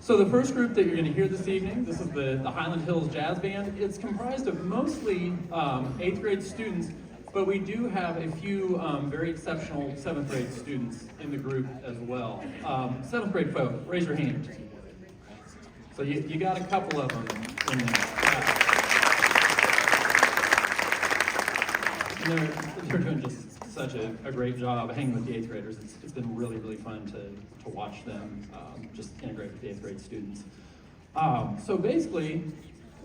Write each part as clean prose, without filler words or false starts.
So the first group that you're going to hear this evening, this is the Highland Hills Jazz Band. It's comprised of mostly 8th grade students, but we do have a few very exceptional 7th grade students in the group as well. 7th grade folk, raise your hand. So you got a couple of them in there. They're doing just such a great job hanging with the 8th graders. It's been really, really fun to watch them just integrate with the 8th grade students. So basically,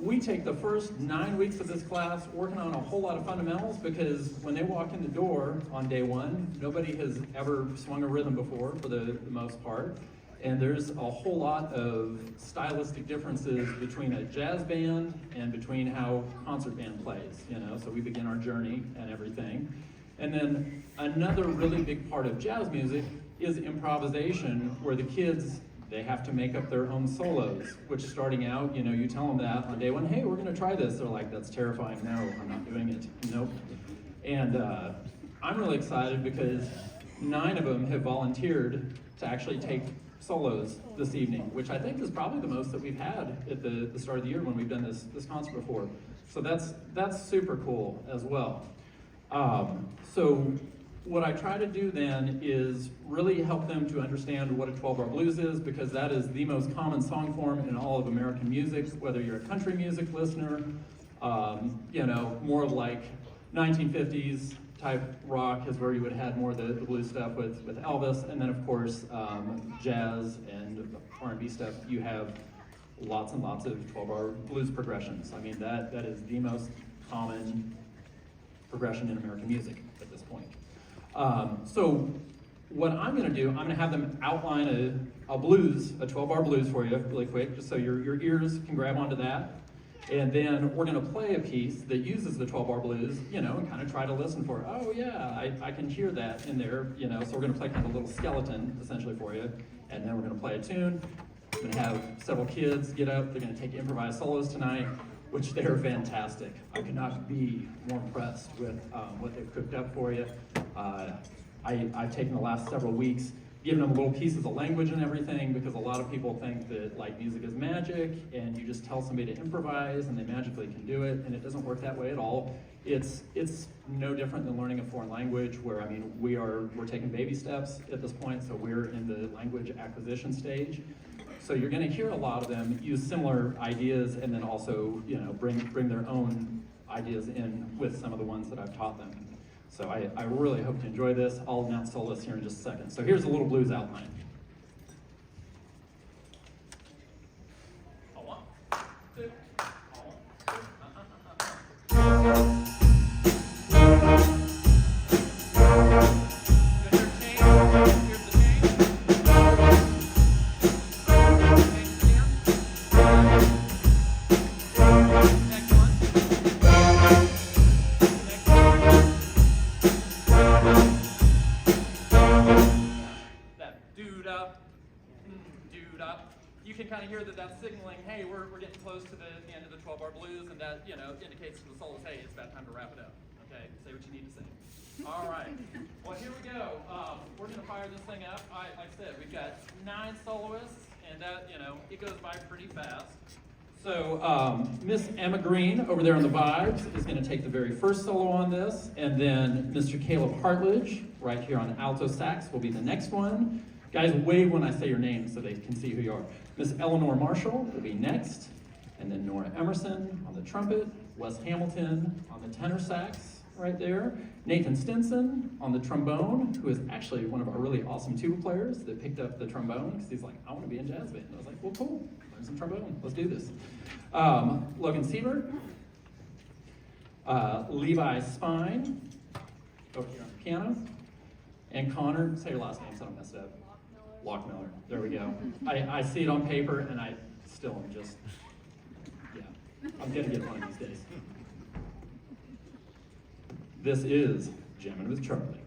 we take the first 9 weeks of this class working on a whole lot of fundamentals, because when they walk in the door on day one, nobody has ever swung a rhythm before for the most part. And there's a whole lot of stylistic differences between a jazz band and between how concert band plays, you know, so we begin our journey and everything. And then another really big part of jazz music is improvisation, where the kids, they have to make up their own solos, which starting out, you know, you tell them that on day one, hey, we're gonna try this. They're like, that's terrifying, no, I'm not doing it, nope. And I'm really excited because 9 of them have volunteered to actually take solos this evening, which I think is probably the most that we've had at the start of the year when we've done this concert before. So that's super cool as well. So what I try to do then is really help them to understand what a 12-bar blues is, because that is the most common song form in all of American music, whether you're a country music listener, you know, more like 1950s type rock is where you would have had more of the blues stuff with Elvis, and then of course jazz and R&B stuff, you have lots and lots of 12-bar blues progressions. I mean, that is the most common progression in American music at this point. So what I'm going to do, I'm going to have them outline a blues, a 12-bar blues for you really quick, just so your ears can grab onto that. And then we're going to play a piece that uses the 12-bar blues, you know, and kind of try to listen for, oh yeah, I can hear that in there, you know, so we're going to play kind of a little skeleton, essentially, for you. And then we're going to play a tune. We're going to have several kids get up. They're going to take improvised solos tonight, which they're fantastic. I could not be more impressed with what they've cooked up for you. I've taken the last several weeks giving them little pieces of language and everything, because a lot of people think that like music is magic and you just tell somebody to improvise and they magically can do it, and it doesn't work that way at all. It's no different than learning a foreign language, where I mean we're taking baby steps at this point, so we're in the language acquisition stage. So you're going to hear a lot of them use similar ideas, and then also, you know, bring their own ideas in with some of the ones that I've taught them. So I really hope to enjoy this. I'll announce solos here in just a second. So here's a little blues outline. You can kind of hear that that's signaling, hey, we're getting close to the end of the 12-bar blues, and that, you know, indicates to the solos, hey, it's about time to wrap it up. Okay, say what you need to say. All right, well, here we go. We're going to fire this thing up. Like I said, we've got 9 soloists, and that, you know, it goes by pretty fast. So Miss Emma Green over there on the vibes is going to take the very first solo on this, and then Mr. Caleb Hartledge right here on alto sax will be the next one. Guys, wave when I say your name so they can see who you are. Miss Eleanor Marshall will be next, and then Nora Emerson on the trumpet, Wes Hamilton on the tenor sax right there, Nathan Stinson on the trombone, who is actually one of our really awesome tuba players that picked up the trombone because he's like, I want to be in jazz band. And I was like, well, cool, learn some trombone, let's do this. Logan Siebert, Levi Spine over here on the piano, and Connor, say your last name so I don't mess it up. Lockmiller, there we go. I see it on paper and I still am just, yeah, I'm gonna get one of these days. This is Jammin' with Charlie.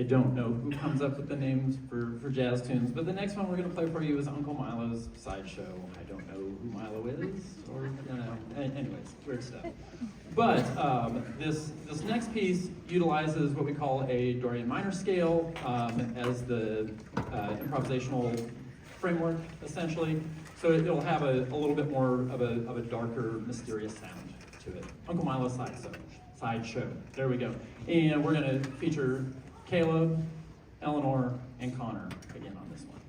don't know who comes up with the names for jazz tunes, but the next one we're going to play for you is Uncle Milo's Sideshow. I don't know who Milo is, or, you know, anyways, weird stuff. But this next piece utilizes what we call a Dorian minor scale as the improvisational framework, essentially. So it'll have a little bit more of a darker, mysterious sound to it. Uncle Milo's Sideshow. There we go. And we're going to feature Caleb, Eleanor, and Connor again on this one.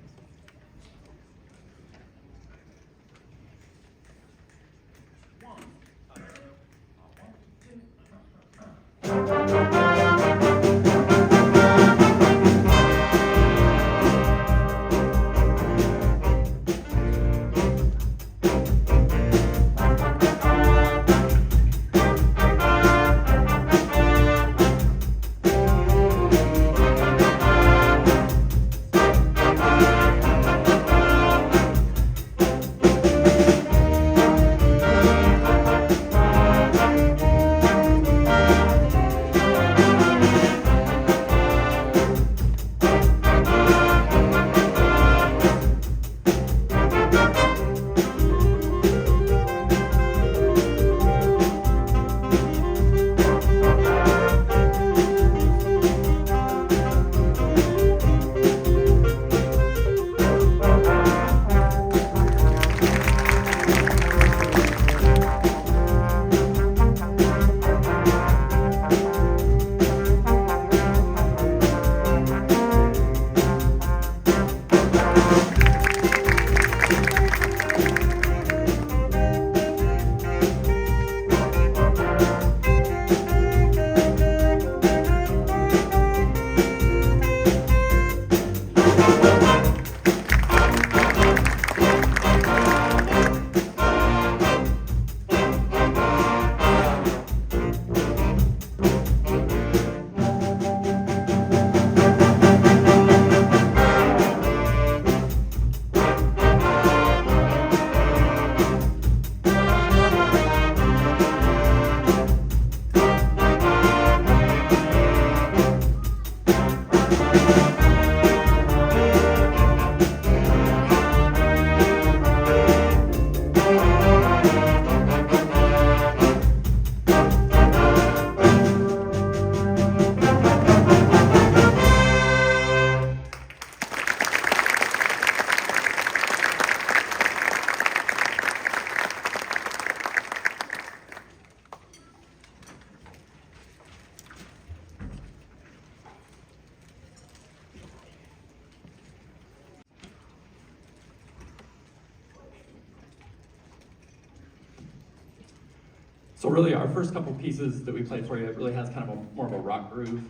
So really our first couple pieces that we played for you, it really has kind of more of a rock groove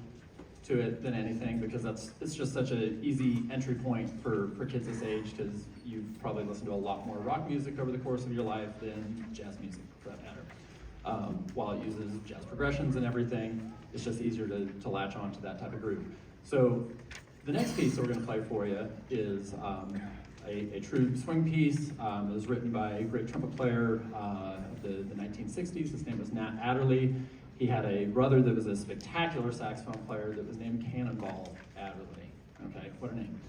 to it than anything, because it's just such an easy entry point for kids this age, because you've probably listened to a lot more rock music over the course of your life than jazz music, for that matter. While it uses jazz progressions and everything, it's just easier to latch on to that type of groove. So the next piece that we're going to play for you is a true swing piece. It was written by a great trumpet player of the 1960s. His name was Nat Adderley. He had a brother that was a spectacular saxophone player that was named Cannonball Adderley. Okay, what a name.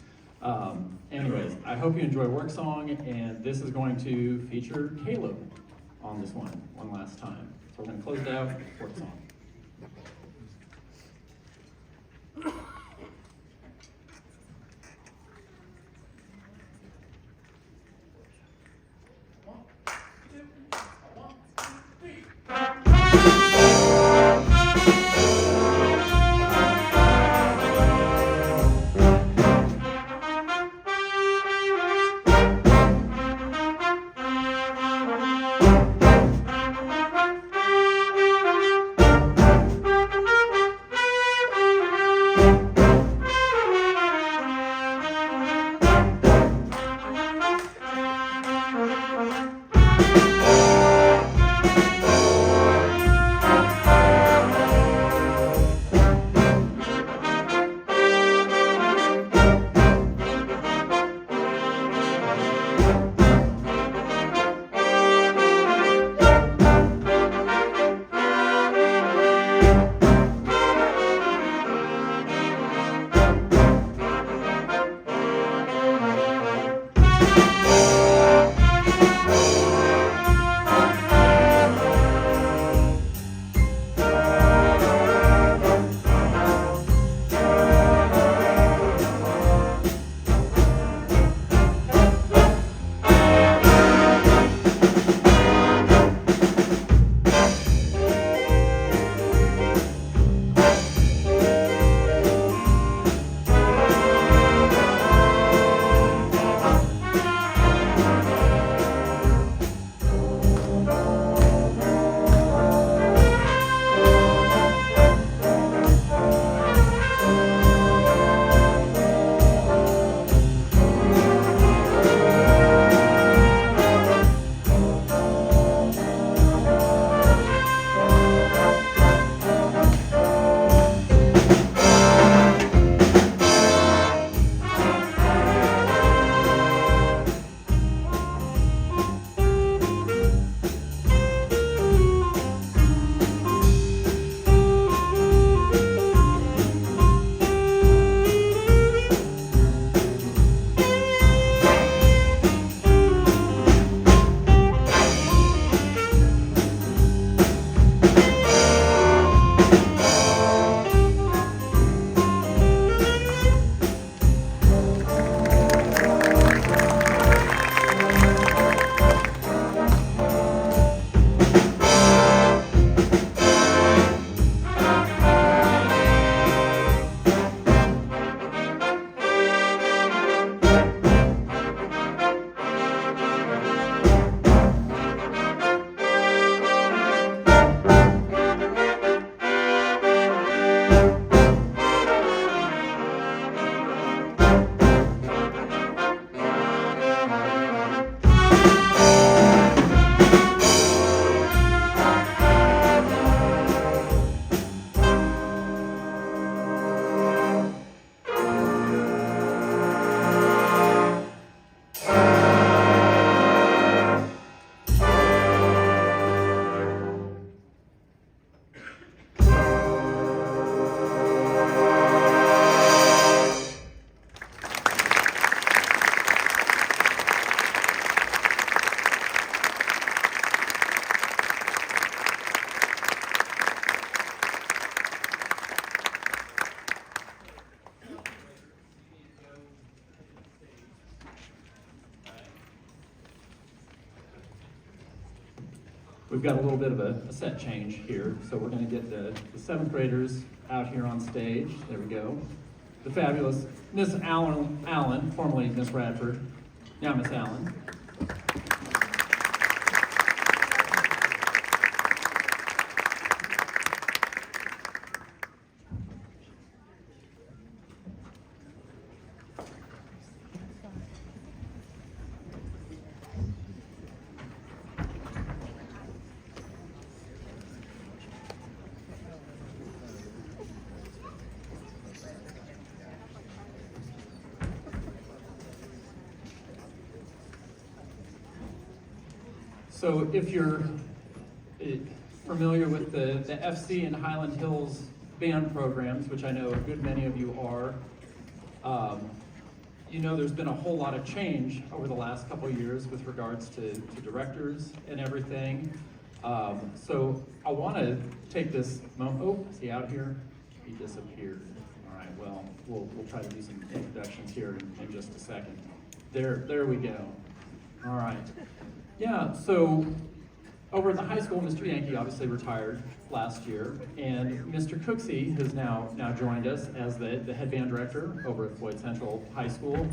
Anyways, I hope you enjoy Work Song, and this is going to feature Caleb on this one last time. So we're going to close it out, Work Song. we've got a little bit of a set change here. So we're going to get the seventh graders out here on stage. There we go. The fabulous Miss Allen, formerly Miss Radford, now Miss Allen. So if you're familiar with the FC and Highland Hills band programs, which I know a good many of you are, you know there's been a whole lot of change over the last couple of years with regards to directors and everything. So I want to take this moment. Oh, is he out here? He disappeared. All right, well, we'll try to do some introductions here in just a second. There we go. All right. Yeah, so over at the high school, Mr. Yankee obviously retired last year, and Mr. Cooksey has now joined us as the head band director over at Floyd Central High School.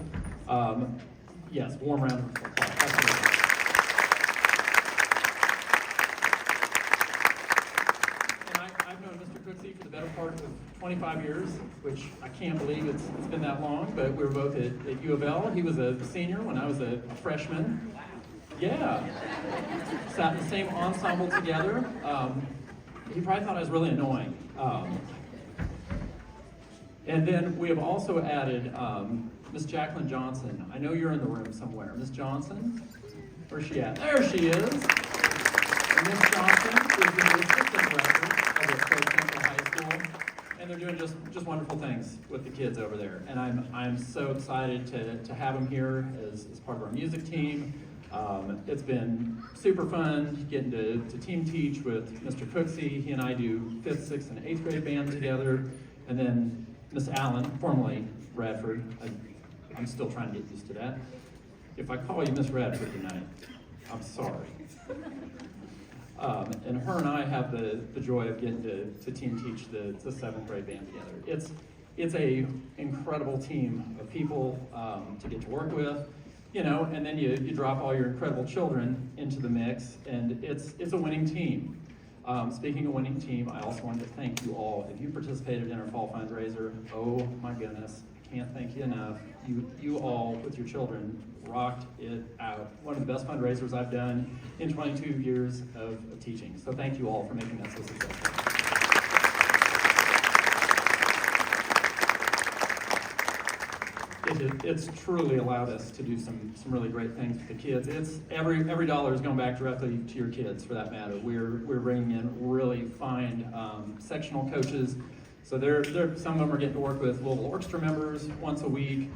Yes, warm round of applause. I've known Mr. Cooksey for the better part of 25 years, which I can't believe it's been that long, but we were both at U of L. He was a senior when I was a freshman. Yeah, sat in the same ensemble together. He probably thought I was really annoying. And then we have also added Miss Jacqueline Johnson. I know you're in the room somewhere. Miss Johnson, where's she at? There she is. And Miss Johnson is the assistant director of the Floyd Central High School, and they're doing just wonderful things with the kids over there. And I'm so excited to have them here as part of our music team. It's been super fun getting to team teach with Mr. Cooksey. He and I do 5th, 6th, and 8th grade band together. And then Miss Allen, formerly Radford. I'm still trying to get used to that. If I call you Miss Radford tonight, I'm sorry. And her and I have the joy of getting to team teach the 7th grade band together. It's a incredible team of people to get to work with. You know, and then you drop all your incredible children into the mix, and it's a winning team. Speaking of winning team, I also wanted to thank you all. If you participated in our fall fundraiser, oh my goodness, I can't thank you enough. You all, with your children, rocked it out. One of the best fundraisers I've done in 22 years of teaching. So thank you all for making that so successful. It's truly allowed us to do some really great things with the kids. It's every dollar is going back directly to your kids, for that matter. We're bringing in really fine sectional coaches. So some of them are getting to work with Louisville Orchestra members once a week,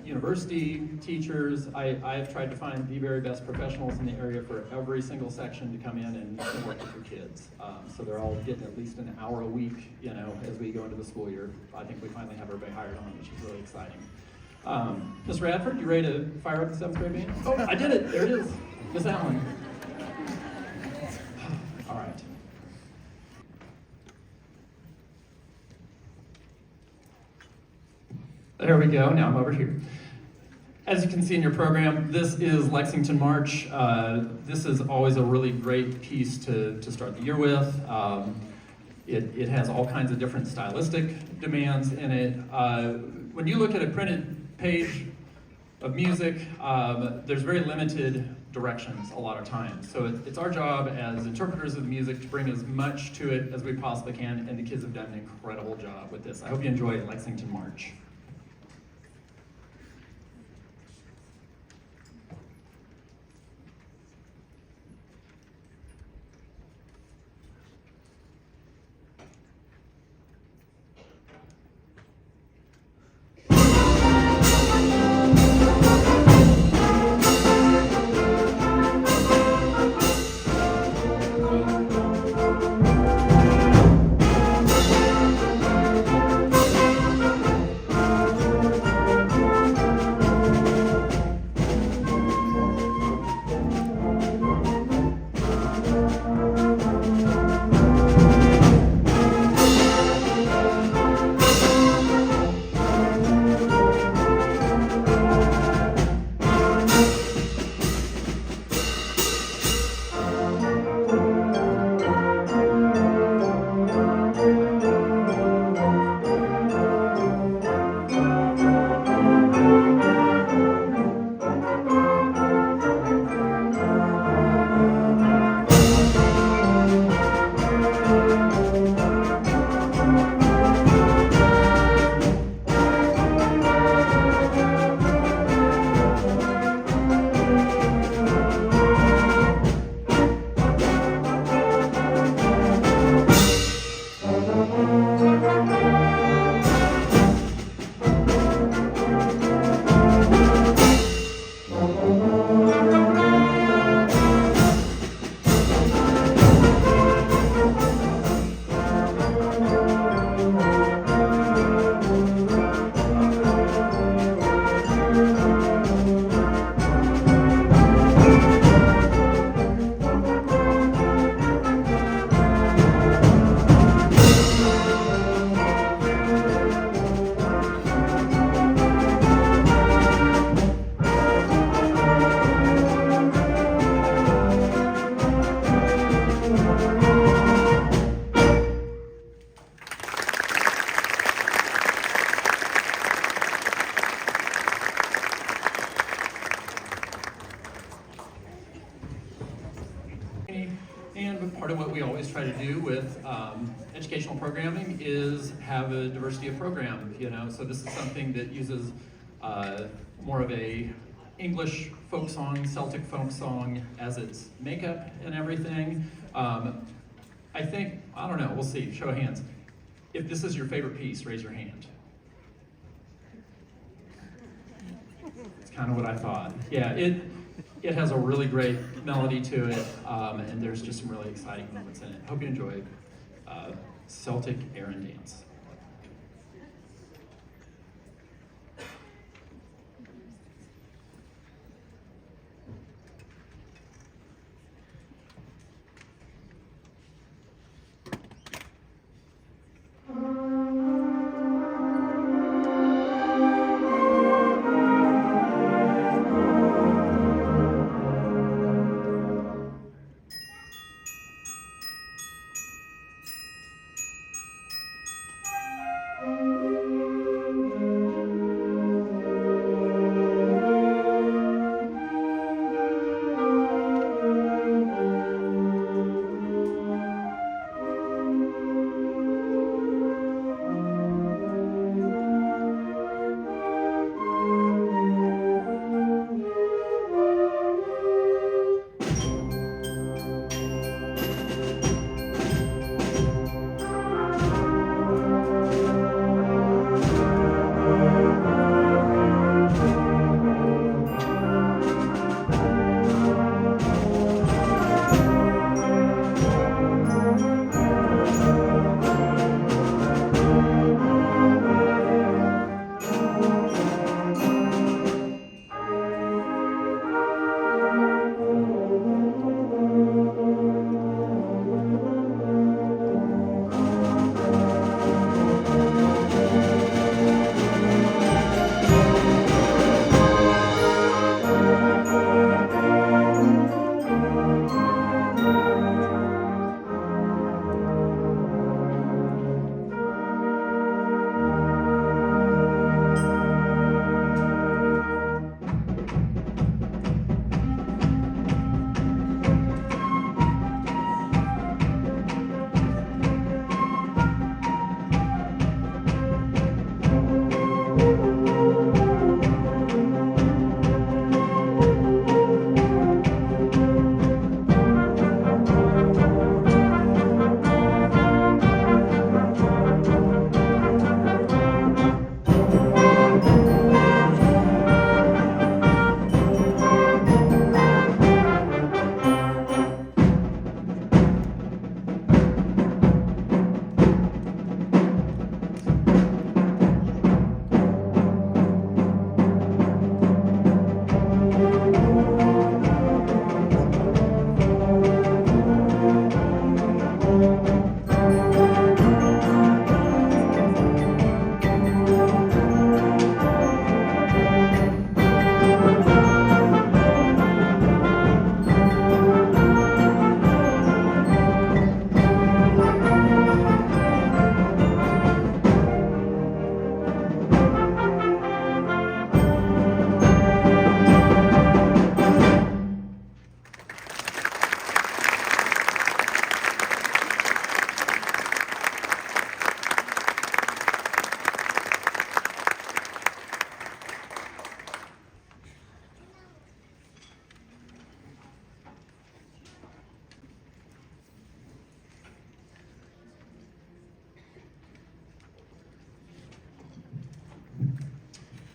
university teachers. I've tried to find the very best professionals in the area for every single section to come in and work with your kids. So they're all getting at least an hour a week, you know, as we go into the school year. I think we finally have everybody hired on, which is really exciting. Miss Radford, you ready to fire up the 7th grade band? Oh, I did it. There it is. Miss Allen. All right. There we go. Now I'm over here. As you can see in your program, this is Lexington March. This is always a really great piece to start the year with. It has all kinds of different stylistic demands in it. When you look at a printed page of music, there's very limited directions a lot of times. So it's our job as interpreters of the music to bring as much to it as we possibly can, and the kids have done an incredible job with this. I hope you enjoy Lexington March. educational programming is have a diversity of program, you know, so this is something that uses more of a English folk song, Celtic folk song as its makeup and everything. I think, I don't know, we'll see, show of hands. If this is your favorite piece, raise your hand. It's kind of what I thought. Yeah, it has a really great melody to it, and there's just some really exciting moments in it. Hope you enjoy Celtic Air and Dance.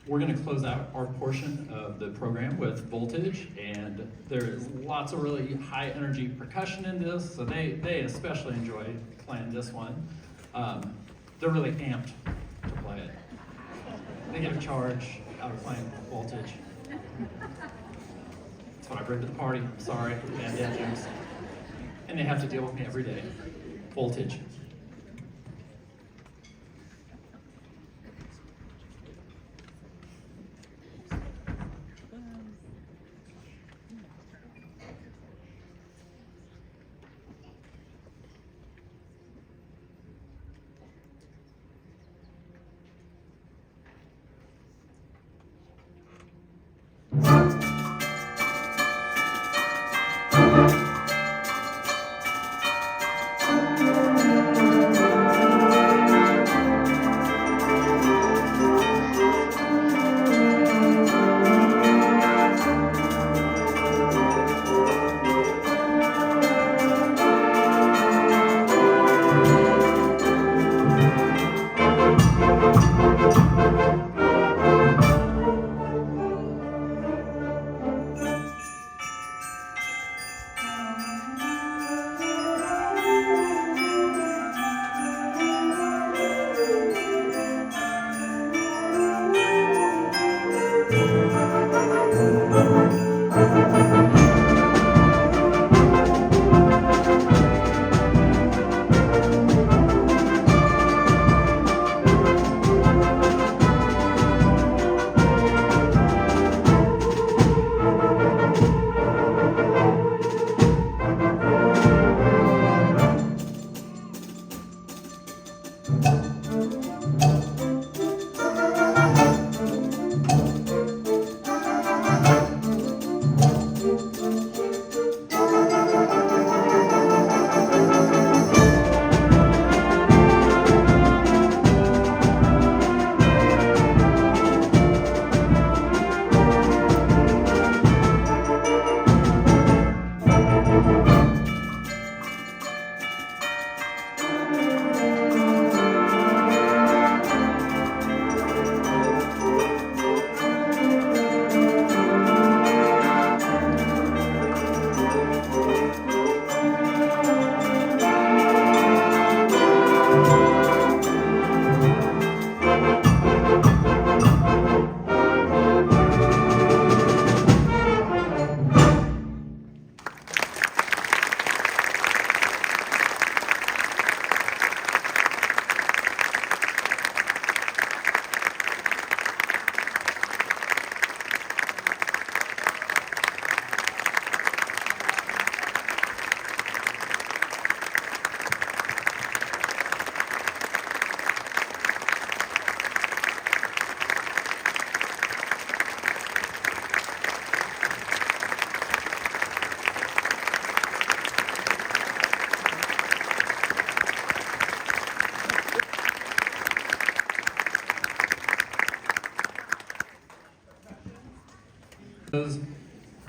We're going to close out our portion of the program with Voltage, and there is lots of really high energy percussion in this, so they especially enjoy playing this one. They're really amped to play it. They get a charge out of playing Voltage. That's what I bring to the party. I'm sorry, bad dad jokes. And they have to deal with me every day. Voltage.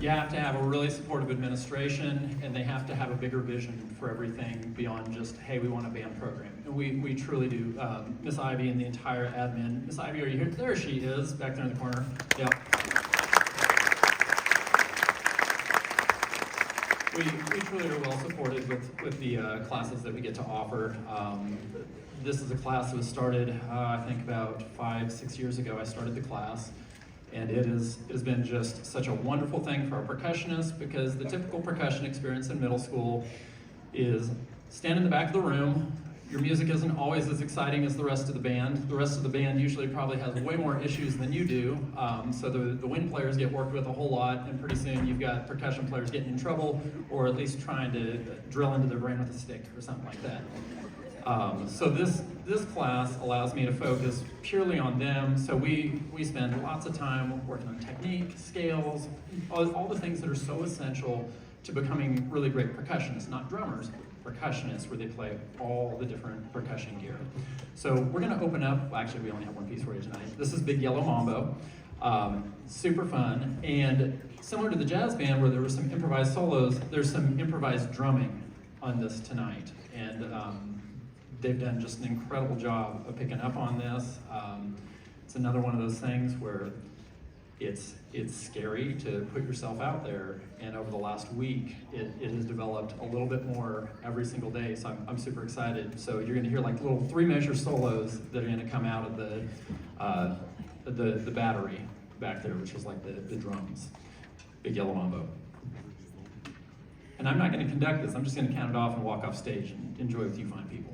You have to have a really supportive administration, and they have to have a bigger vision for everything beyond just, hey, we want a band program. And we truly do. Miss Ivy and the entire admin. Miss Ivy, are you here? There she is, back there in the corner. Yeah. We truly are well supported with the classes that we get to offer. This is a class that was started, I think about 5-6 years ago. I started the class. And it has been just such a wonderful thing for our percussionists, because the typical percussion experience in middle school is stand in the back of the room. Your music isn't always as exciting as the rest of the band. The rest of the band usually probably has way more issues than you do. So the wind players get worked with a whole lot, and pretty soon you've got percussion players getting in trouble, or at least trying to drill into their brain with a stick or something like that. So this class allows me to focus purely on them. So we spend lots of time working on technique, scales, all the things that are so essential to becoming really great percussionists, not drummers, percussionists, where they play all the different percussion gear. So we're going to open up. Well, actually, we only have one piece for you tonight. This is Big Yellow Mambo. Super fun, and similar to the jazz band where there were some improvised solos, there's some improvised drumming on this tonight, and they've done just an incredible job of picking up on this. It's another one of those things where it's scary to put yourself out there, and over the last week, it has developed a little bit more every single day, so I'm super excited. So you're gonna hear like little 3-measure solos that are gonna come out of the battery back there, which is like the drums. Big Yellow Mambo. And I'm not gonna conduct this, I'm just gonna count it off and walk off stage and enjoy with you fine people.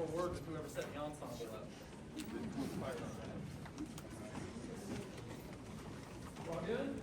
have a word with whoever set the ensemble up. All good?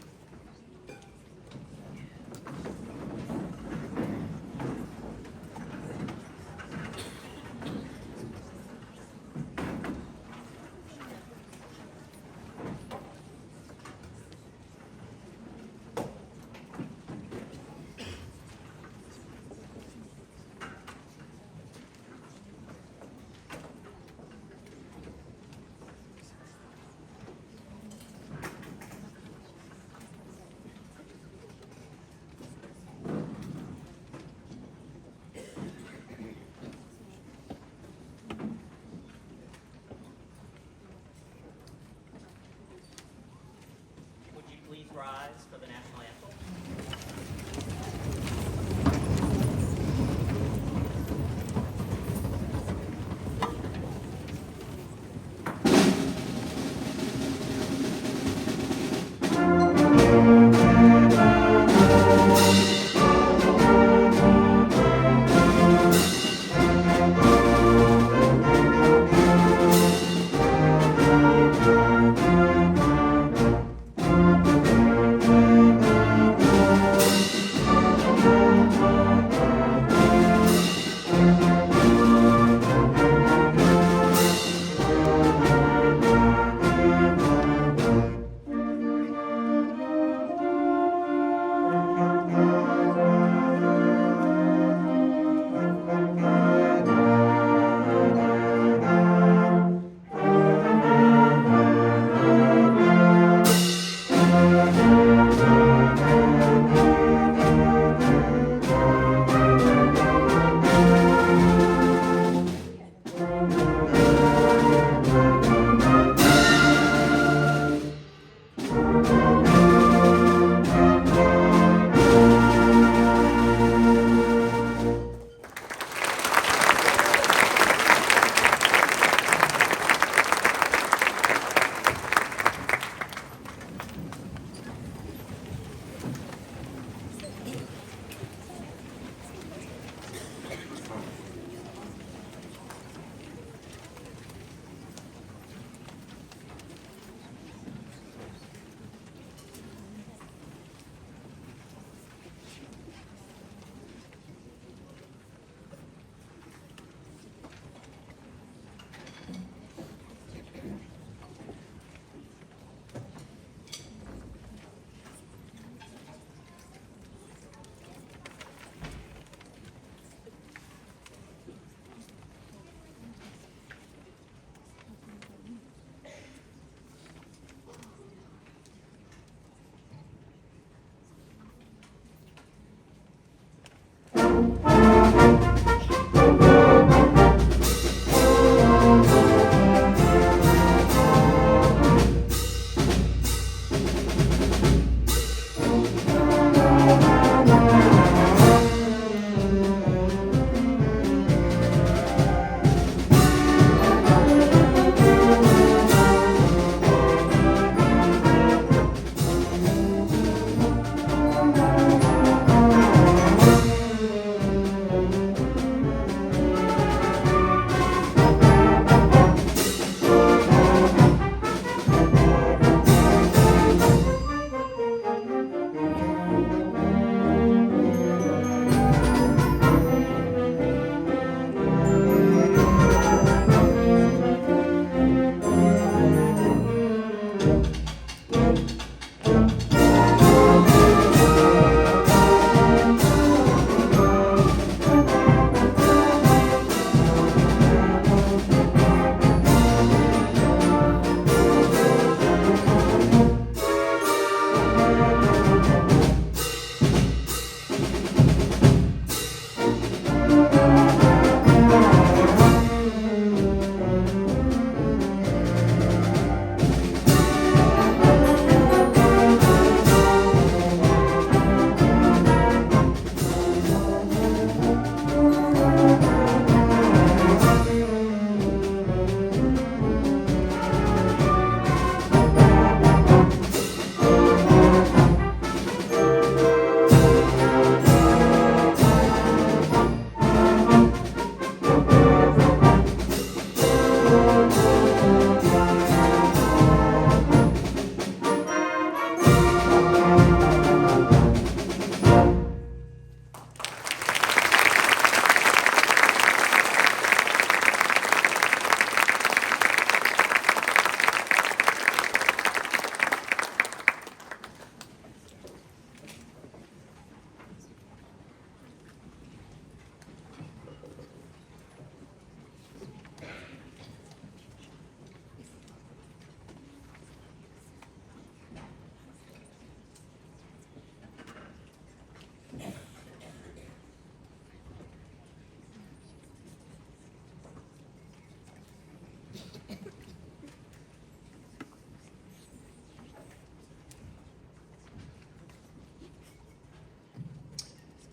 Would you please rise for the national anthem?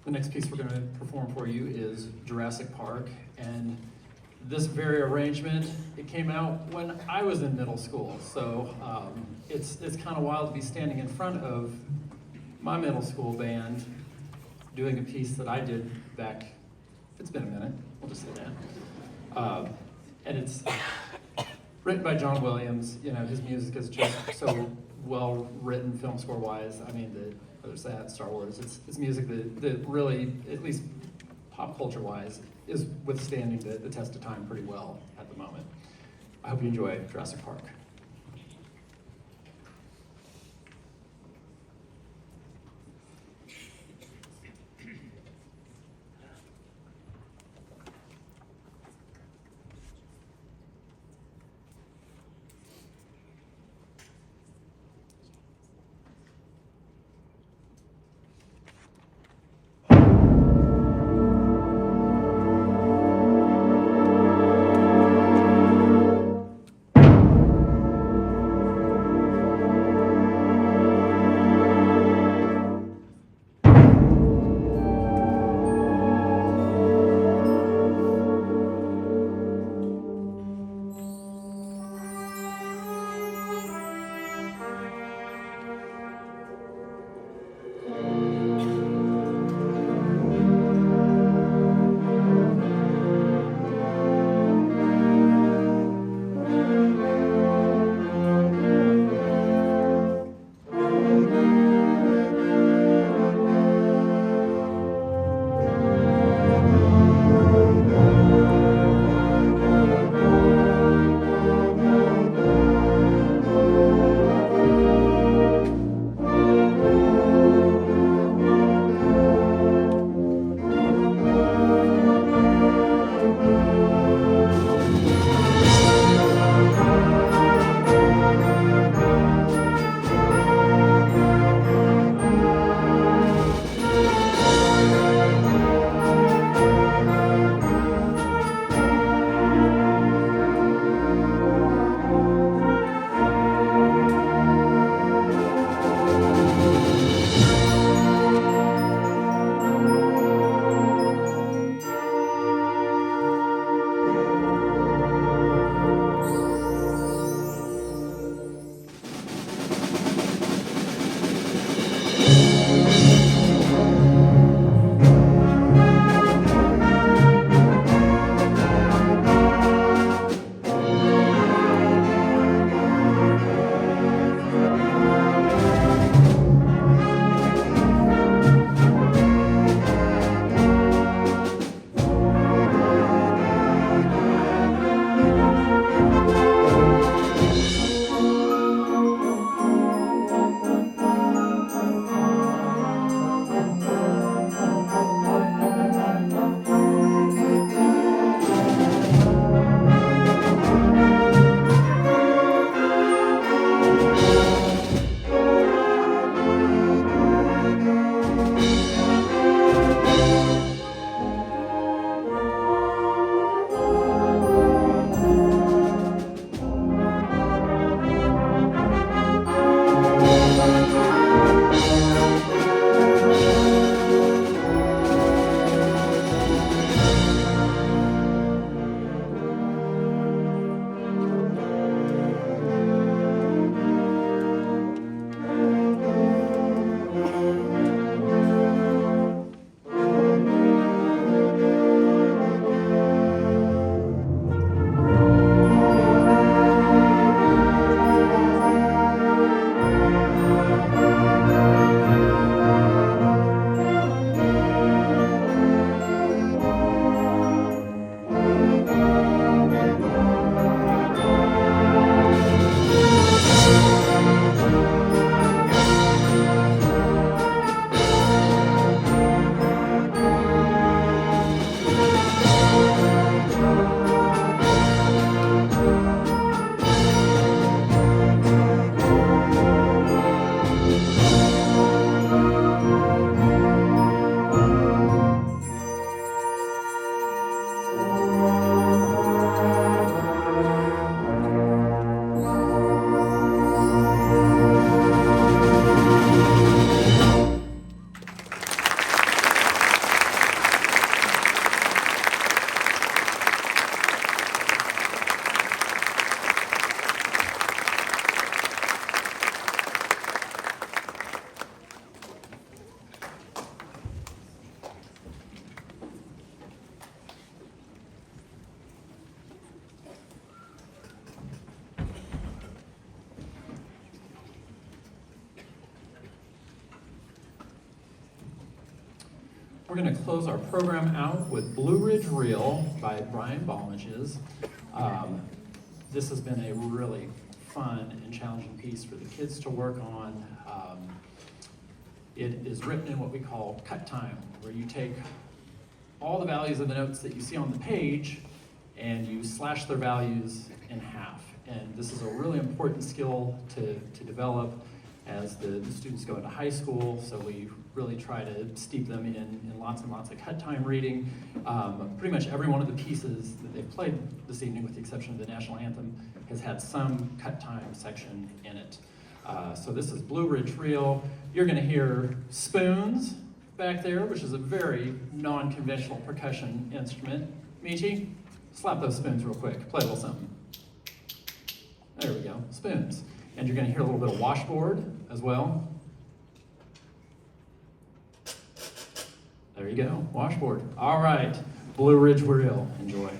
The next piece we're going to perform for you is Jurassic Park, and this very arrangement, it came out when I was in middle school, so it's kind of wild to be standing in front of my middle school band doing a piece that I did back, it's been a minute, we'll just say that. And it's written by John Williams. You know, his music is just so well written film score wise. I mean, whether it's that, Star Wars, it's music that really, at least pop culture wise, is withstanding the test of time pretty well at the moment. I hope you enjoy Jurassic Park. We're going to close our program out with Blue Ridge Reel by Brian Balmages. This has been a really fun and challenging piece for the kids to work on. It is written in what we call cut time, where you take all the values of the notes that you see on the page and you slash their values in half. And this is a really important skill to develop as the students go into high school, so we really try to steep them in lots and lots of cut time reading. Pretty much every one of the pieces that they've played this evening, with the exception of the national anthem, has had some cut time section in it. So this is Blue Ridge Reel. You're going to hear spoons back there, which is a very non-conventional percussion instrument. Michi, slap those spoons real quick. Play a little something. There we go, spoons. And you're going to hear a little bit of washboard as well. There you go, washboard. All right, Blue Ridge Reel. Enjoy.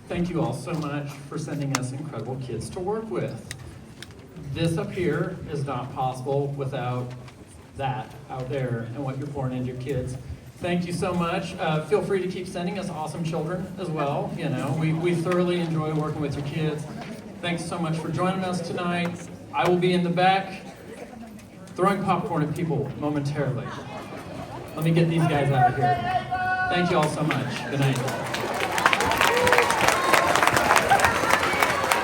Thank you all so much for sending us incredible kids to work with. This up here is not possible without that out there and what you're pouring into your kids. Thank you so much. Feel free to keep sending us awesome children as well. You know, we thoroughly enjoy working with your kids. Thanks so much for joining us tonight. I will be in the back throwing popcorn at people momentarily. Let me get these guys out of here. Thank you all so much. Good night.